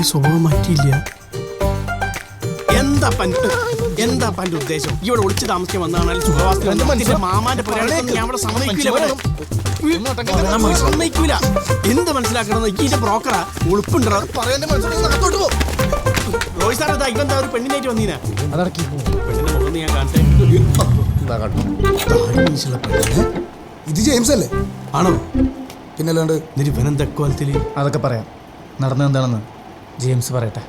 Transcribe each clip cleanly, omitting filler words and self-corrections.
സ്വഭാവം മാറ്റിയില്ല. എന്താ പന്റെ ഉദ്ദേശം? ഇവിടെ ഒളിച്ചു താമസിക്കാൻ വന്നാണ് സുഖവാസ മാമാന്റെ സമ്മതിക്കൂല. എന്ത് മനസ്സിലാക്കണം? ഇതിന്റെ ബ്രോക്കറാ ഉളുപ്പുണ്ടോ? റോയ് സാർ ഇതാ ഇവന്താ ഒരു പെണ്ണിനായിട്ട് വന്നീനാ. പെണ്ണിന്റെ മുഖം ഞാൻ കാണട്ടെ. ഇത് ജെയിംസ് അല്ലേ? ആണോ? പിന്നല്ലാണ്ട് ഇവനെന്തൊക്കോലത്തില്? അതൊക്കെ പറയാം. നടന്നത് എന്താണെന്ന് ജെയിംസ് പറയട്ടെ.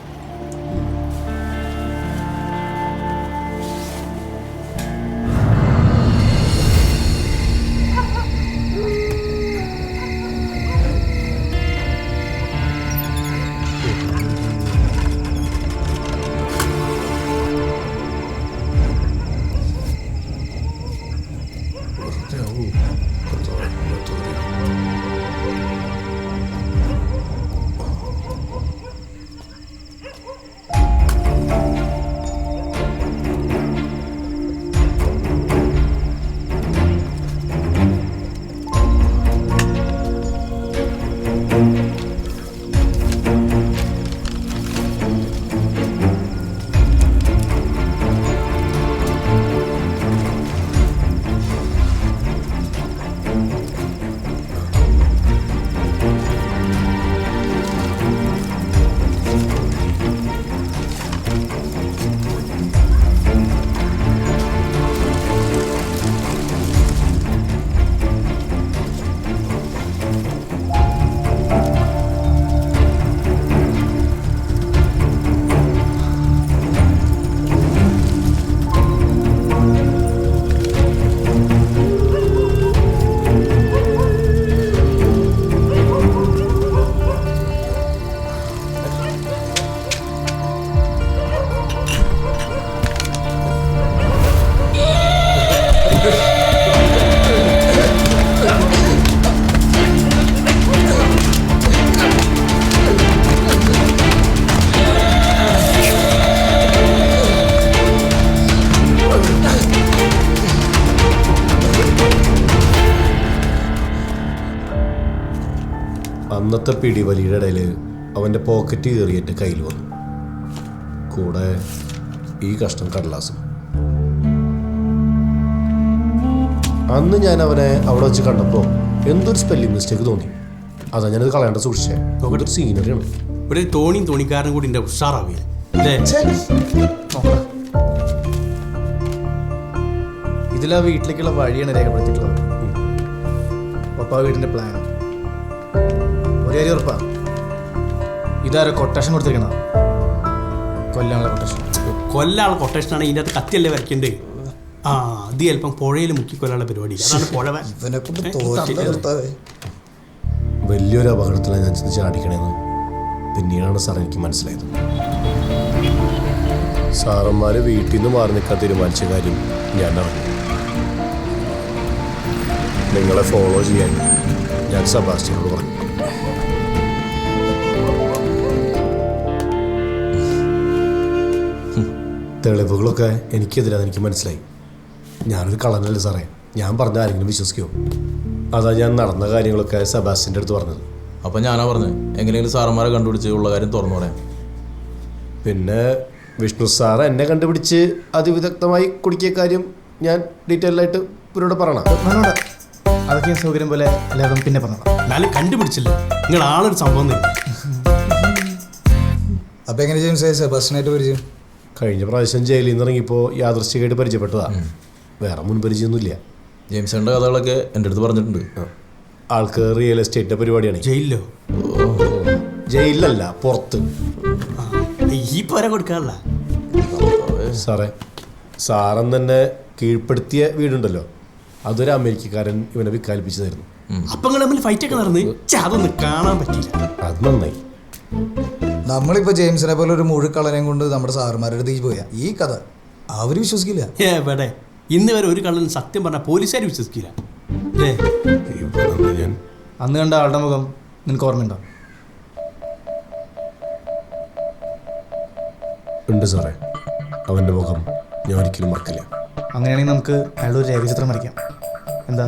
അന്നത്തെ പിടിവലിയുടെ ഇടയിൽ അവൻ്റെ പോക്കറ്റ് കയറിയിട്ട് കയ്യിൽ വന്നു. കൂടെ ഈ കഷ്ണം കടലാസും. അന്ന് ഞാൻ അവനെ അവിടെ വെച്ച് കണ്ടപ്പോൾ എന്തൊരു സ്പെല്ലിംഗ് മിസ്റ്റേക്ക് തോന്നി. അതാ ഞാനത് കളയാണ്ട് സൂക്ഷിച്ചേ. നോക്കട്ടെ, ഒരു സീനറിയാണ്. ഒരു തോണിക്കാരനും കൂടി എൻ്റെ ഉഷാറാവില്ല അല്ലേ? ഇതിലാ വീട്ടിലേക്കുള്ള വഴിയാണ് രേഖപ്പെടുത്തിയിട്ടുള്ളത്. പപ്പ വീടിന്റെ പ്ലാൻ ഒരു കാര്യം ഉറപ്പാ, ഇതാരോ കൊട്ടേഷൻ കൊടുത്തിരിക്കണ കൊല്ലാനുള്ള കൊട്ടേഷൻ. കൊല്ലാനുള്ള കൊട്ടേഷനാണ് ഇതിൻ്റെ അകത്ത് കത്തിയല്ലേ വരയ്ക്കണ്ടേ? ആ, അത് ചിലപ്പം പുഴയിൽ മുക്കിക്കൊല്ലാനുള്ള പരിപാടി. അതാണ് പുഴ. വലിയൊരു അപകടത്തിലാണ് ഞാൻ ചെന്ന് ചാടിക്കണേന്ന് പിന്നീടാണ് സാർ എനിക്ക് മനസ്സിലായത്. സാറന്മാര് വീട്ടിൽ നിന്ന് മാറി നിൽക്കാൻ തീരുമാനിച്ച കാര്യം ഞാൻ അറിഞ്ഞു. നിങ്ങളെ ഫോളോ ചെയ്യാൻ ഞാൻ സെബാസ്റ്റ്യനോട് പറഞ്ഞു. തെളിവുകളൊക്കെ എനിക്കെതിരാന്ന് എനിക്ക് മനസ്സിലായി. ഞാനൊരു കള്ളനല്ലേ സാറേ. ഞാൻ പറഞ്ഞ ആരെങ്കിലും വിശ്വസിക്കുമോ? അതാ ഞാൻ നടന്ന കാര്യങ്ങളൊക്കെ സെബാസ്റ്റ്യൻ്റെ അടുത്ത് പറഞ്ഞത്. അപ്പം ഞാനാ പറഞ്ഞത് എങ്ങനെയെങ്കിലും സാറന്മാരെ കണ്ടുപിടിച്ച് ഉള്ള കാര്യം തുറന്നു പറയാം. പിന്നെ വിഷ്ണു സാറ് എന്നെ കണ്ടുപിടിച്ച് അതിവിദഗ്ധമായി കുടുക്കിയ കാര്യം ഞാൻ ഡീറ്റെയിൽ ആയിട്ട് ഇവരോട് പറയണം. അതൊക്കെ സൗകര്യം പോലെ എല്ലാവരും പിന്നെ പറഞ്ഞോളാം. എന്നാലും കണ്ടുപിടിച്ചില്ല. നിങ്ങൾ ആളൊരു സംഭവം തന്നെ. അപ്പൊ എങ്ങനെ ജെയിംസ് സെബാസ്റ്റ്യനായിട്ട് പരിചയം? കഴിഞ്ഞ പ്രാവശ്യം ജയിലിൽ നിന്ന് ഇറങ്ങിയപ്പോൾ യാദൃശ്ചികമായിട്ട് പരിചയപ്പെട്ടതാ. വേറെ മുൻപരിചയമൊന്നുമില്ല. ജെയിംസിന്റെ കഥകളൊക്കെ എൻ്റെ അടുത്ത് പറഞ്ഞിട്ടുണ്ട്. ആൾക്ക് റിയൽ എസ്റ്റേറ്റിന്റെ പരിപാടിയാണ്. ജയിലിലോ? ജയിലിലല്ല, പുറത്ത്. ഈ പോര കൊടുക്കാറില്ല സാറേ. സാറന്ന് തന്നെ കീഴ്പ്പെടുത്തിയ വീടുണ്ടല്ലോ, അതൊരു അമേരിക്കക്കാരൻ ഇവനെ വിൽക്കാൽപ്പിച്ചതായിരുന്നു. അപ്പൊ നിങ്ങൾ തമ്മിൽ ഫൈറ്റ് ഒക്കെ നടന്ന് അതൊന്നും കാണാൻ പറ്റില്ല. അത് നന്നായി. നമ്മളിപ്പോ ജെയിംസിനെ പോലെ ഒരു മുഴുക്കള്ളനെയും കൊണ്ട് നമ്മുടെ സാറുമാരുടെ അടുത്തേക്ക് പോയാ ഈ കഥ അവര് വിശ്വസിക്കില്ല. എവിടെ ഇന്ന് വരെ ഒരു കള്ളനും സത്യം പറഞ്ഞ പോലീസുകാർ വിശ്വസിക്കില്ല. ഞാൻ അന്ന് കണ്ട ആളുടെ മുഖം നിനക്ക് ഓർമ്മയുണ്ടോ? ഉണ്ട് സാറേ. അവൻ്റെ മുഖം ഞാൻ ഒരിക്കലും മറക്കില്ല. അങ്ങനെയാണെങ്കിൽ നമുക്ക് അയാളുടെ ഒരു രേഖചിത്രം വരയ്ക്കാം. എന്താ?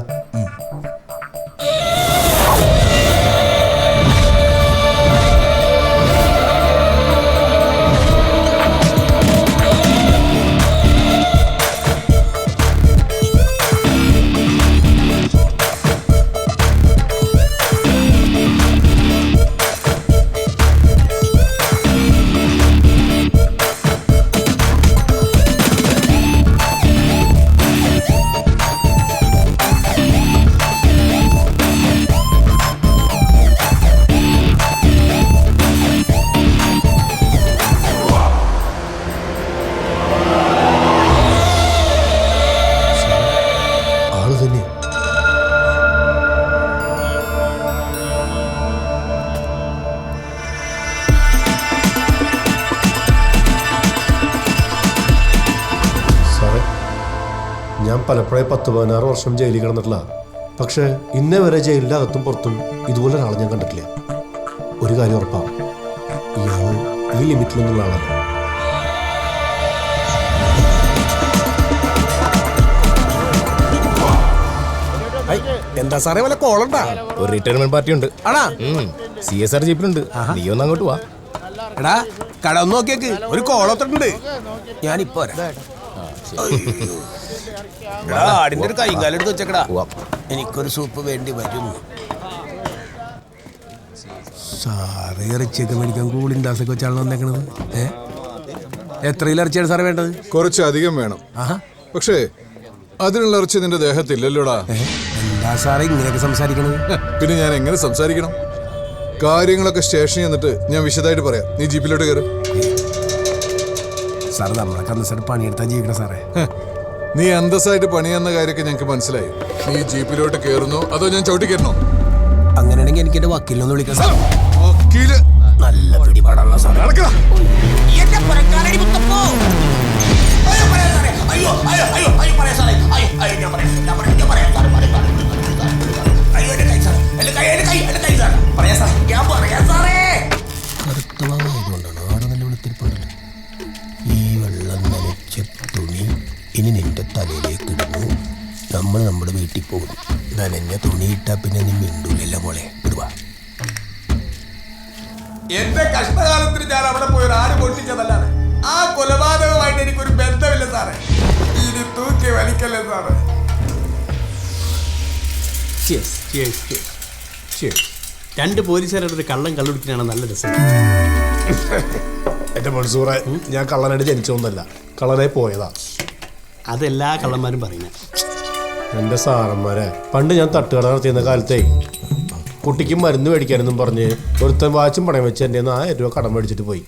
ഞാൻ പലപ്പോഴേ 10-16 വർഷം ജയിലിൽ കിടന്നിട്ടില്ല. പക്ഷേ ഇന്നേ വരെ ജയിലിൻ്റെ അകത്തും പുറത്തും ഇതുപോലെ ഒരാളെ ഞാൻ കണ്ടിട്ടില്ല. ഒരു കാര്യം ഉറപ്പാണ്, ഇയാൾ ഈ ലിമിറ്റിലൊന്നുള്ള ആളല്ല. എന്താ സാറേ വല്ല കോളുണ്ടാ? ഒരു റിട്ടയർമെന്റ് പാർട്ടി ഉണ്ട്. ആണാ? CSR ജീപ്പിലുണ്ട്. നീ ഒന്ന് അങ്ങോട്ട് വാ. എടാ കട ഒന്ന് നോക്കിയേക്ക്, ഒരു കോളൊത്തിട്ടുണ്ട്. ഞാനിപ്പോ വരാം. ആടിന്റെ ഒരു കൈകാലം എടുത്ത് വെച്ചേക്കടാ, എനിക്കൊരു സൂപ്പ് വേണ്ടി വരും. സാറ് ഇറച്ചിയൊക്കെ മേടിക്കാൻ കൂളിംഗ് ഗ്ലാസ്സൊക്കെ വെച്ചാണല്ലോ വന്നേക്കണത്. എത്രയിൽ ഇറച്ചിയാണ് സാറേ വേണ്ടത്? കുറച്ചധികം വേണം. പക്ഷേ അതിനുള്ള ഇറച്ചി നിന്റെ ദേഹത്തില്ലല്ലോടാ. എന്താ സാറേ ഇങ്ങനെയൊക്കെ സംസാരിക്കണത്? പിന്നെ ഞാൻ എങ്ങനെ സംസാരിക്കണം? കാര്യങ്ങളൊക്കെ സ്റ്റേഷനിൽ എന്നിട്ട് ഞാൻ വിശദമായിട്ട് പറയാം. നീ ജീപ്പിലോട്ട് കയറും. സാർ നമ്മളൊക്കെ അന്നസായിട്ട് പണിയെടുത്താൽ ജീവിക്കണം സാറേ. നീ അന്തസ്സായിട്ട് പണിയെന്ന കാര്യമൊക്കെ ഞങ്ങൾക്ക് മനസ്സിലായി. നീ ജീപ്പിലോട്ട് കയറുന്നോ അതോ ഞാൻ ചവിട്ടി കയറണോ? അങ്ങനെയാണെങ്കിൽ എനിക്ക് എന്റെ വക്കീലിനൊന്ന് വിളിക്കാം സാർ. വക്കീല് നല്ല പിടിപാടുള്ള സാർ. ഈ വെള്ളം നനച്ച തുണി ഇനി നിന്റെ തലയിലേക്ക് ഇടുന്നു. നമ്മൾ നമ്മുടെ വീട്ടിൽ പോകുന്നു. നനഞ്ഞ തുണി ഇട്ടാ പിന്നെ നീ മിണ്ടൂലല്ല പോലെ ഇടുക. എന്റെ കഷ്ടകാലത്തിന് ഞാൻ അവിടെ പോയി ഒരു ആട് പൊട്ടിച്ചതല്ലാതെ ആ കൊലപാതകമായിട്ട് എനിക്കൊരു ബന്ധമില്ല സാറേ. ഇനി തൂക്കി വലിക്കല്ലേ സാറേ. രണ്ട് പോലീസുകാരുടെ ഒരു കള്ളം കള്ളുടിക്കാനാണ് നല്ല രസം. എന്റെ മൻസൂറെ, ഞാൻ കള്ളനായിട്ട് ജനിച്ചൊന്നല്ല, കള്ളനായി പോയതാ. അതെല്ലാ കള്ളന്മാരും പറയുന്നത്. എൻ്റെ സാറന്മാരെ, പണ്ട് ഞാൻ തട്ടുകട നടത്തിയുന്ന കാലത്തേ കുട്ടിക്ക് മരുന്ന് മേടിക്കാനെന്നും പറഞ്ഞ് ഒരുത്തൻ വാച്ചും പണയം വെച്ച് എൻ്റെ 1000 രൂപ കടം മേടിച്ചിട്ട് പോയി.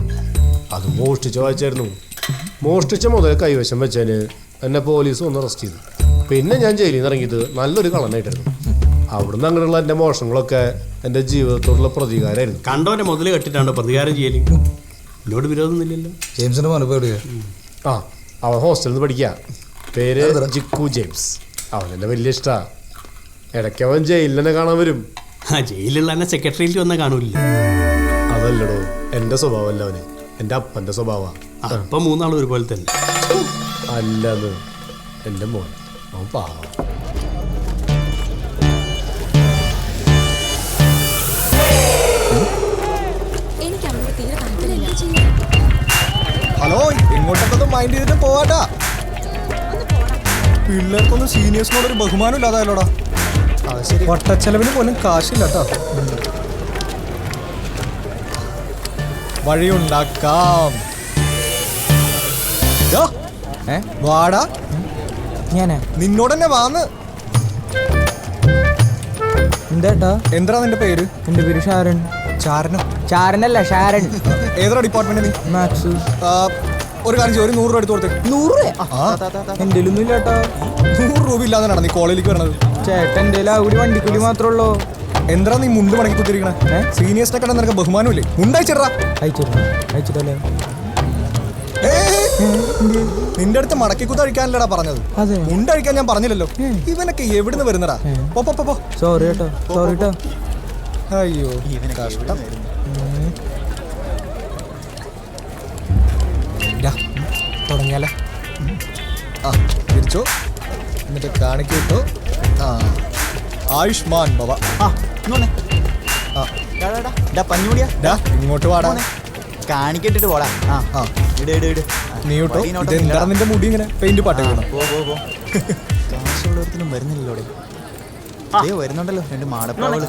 അത് മോഷ്ടിച്ച വാച്ചായിരുന്നു. മോഷ്ടിച്ച മുതൽ കൈവശം വെച്ചതിന് എന്നെ പോലീസ് ഒന്ന് അറസ്റ്റ് ചെയ്തു. പിന്നെ ഞാൻ ജയിലിൽ നിന്ന് ഇറങ്ങിയത് നല്ലൊരു കള്ളനായിട്ടായിരുന്നു. അവിടുന്ന് അങ്ങനെയുള്ള എൻ്റെ മോഷണങ്ങളൊക്കെ എൻ്റെ ജീവിതത്തോടുള്ള പ്രതികാരമായിരുന്നു. കണ്ടവൻ്റെ മുതൽ കെട്ടിട്ടാണ് പ്രതികാരം ചെയ്യല്. എന്നോട് വിരോധമൊന്നുമില്ലല്ലോ. ജെയിംസിന്റെ മോനപ്പോ എവിടെയാ? ആ, അവൻ ഹോസ്റ്റലിൽ നിന്ന് പഠിക്കുക. പേര് ജിക്കു ജെയിംസ്. അവൻ എന്നെ വലിയ ഇഷ്ടമാണ്. ഇടയ്ക്ക് അവൻ ജയിലിൽ തന്നെ കാണാൻ വരും. ആ, ജയിലിലുള്ള എന്നെ സെക്രട്ടറിയിൽ വന്നാൽ കാണൂല്ല. അതല്ലടോ, എൻ്റെ സ്വഭാവമല്ല അവന്, എൻ്റെ അപ്പൻ്റെ സ്വഭാവമാണ്. അപ്പം മൂന്നാളും ഒരുപോലെ തന്നെ. അല്ലെന്ന് എൻ്റെ മോൻ, അവൻ പാവം. ഹലോ, ഇങ്ങോട്ടൊക്കെ മൈൻഡ് ചെയ്തിട്ട് പോവാട്ടാ. പിള്ളേർക്കൊന്നും സീനിയേഴ്സിനോടൊരു ബഹുമാനം ഇല്ലാതായാലോടാ. വട്ടച്ചെലവിന് പോലും കാശില്ല കേട്ടോ. വഴിയുണ്ടാക്കാം. വാടാ, ഞാനാ നിന്നോടെന്നെ വാന്ന്. എന്താ നിന്റെ പേര്? എന്റെ പേര് ഷാരൻ. ചാരനോ? ചാരനല്ല, ഷാരൻ. ഏതാ ഡിപ്പാർട്ട്മെന്റ് നീ? മാത്സ്. ഒരു കാര്യം ചെയ്യും, ഒരു 100 രൂപ എടുത്ത് കൊടുത്തേ. 100 രൂപ? എന്റെ ഒന്നും ഇല്ലാട്ടോ. 100 രൂപ ഇല്ലാതെ നീ കോളേജിലേക്ക് വരണത്? ചേട്ടൻ എന്റെ കൂടി വണ്ടിക്കൂലി മാത്രമേ ഉള്ളൂ. എന്താ നീ മുണ്ട് മടക്കി കുത്തിരിക്കണേ? സീനിയേഴ്സിനെ കണ്ട നിനക്ക് ബഹുമാനമില്ലേ? മുണ്ടയച്ചിടാ. അയച്ചിട്ടല്ലേ? നിന്റെ അടുത്ത് മടക്കി കുത്ത് അഴിക്കാനല്ലടാ പറഞ്ഞത്, മുണ്ടഴിക്കാൻ ഞാൻ പറഞ്ഞില്ലല്ലോ. ഇവനൊക്കെ എവിടുന്ന് വരുന്നടാ? സോറി കേട്ടോ, സോറി കേട്ടോ. അയ്യോ, കഷ്ടം. തുടങ്ങിയാലേ? ആ, തിരിച്ചോ, എന്നിട്ട് കാണിക്കിട്ടോ. ആ, ആയുഷ്മാൻ ഭവ. ഇങ്ങോട്ട് വാടാ, കാണിക്കിട്ടിട്ട് പോടാ. നീ കേട്ടോ. ഇതെന്താണ് നിന്റെ മുടി ഇങ്ങനെ പെയിന്റ് പാട്ട്? കാശുള്ളവർക്കൊന്നും വരുന്നില്ലല്ലോടെ. വരുന്നുണ്ടല്ലോ 2 മാടപ്പാവള്.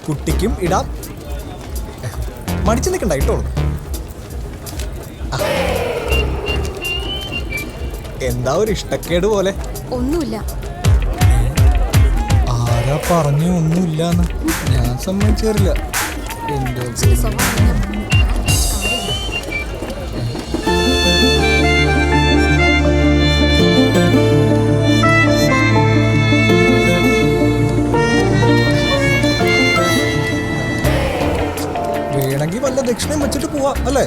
കുട്ടിക്കും ഇടാം. മടിച്ചു നിൽക്കണ്ട, ഇട്ടോളൂ. എന്താ ഒരു ഇഷ്ടക്കേട് പോലെ? ഒന്നുമില്ല. ആരാ പറഞ്ഞു ഒന്നുമില്ലാന്ന്? ഞാൻ സമ്മതിച്ചേരില്ല. വേണമെങ്കിൽ വല്ല ദക്ഷിണയും വെച്ചിട്ട് പോവാ അല്ലേ?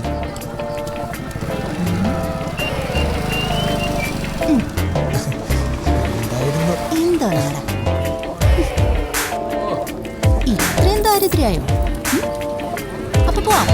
ഇത്രയും ദാരിദ്ര്യായോ? അപ്പൊ പോവാം.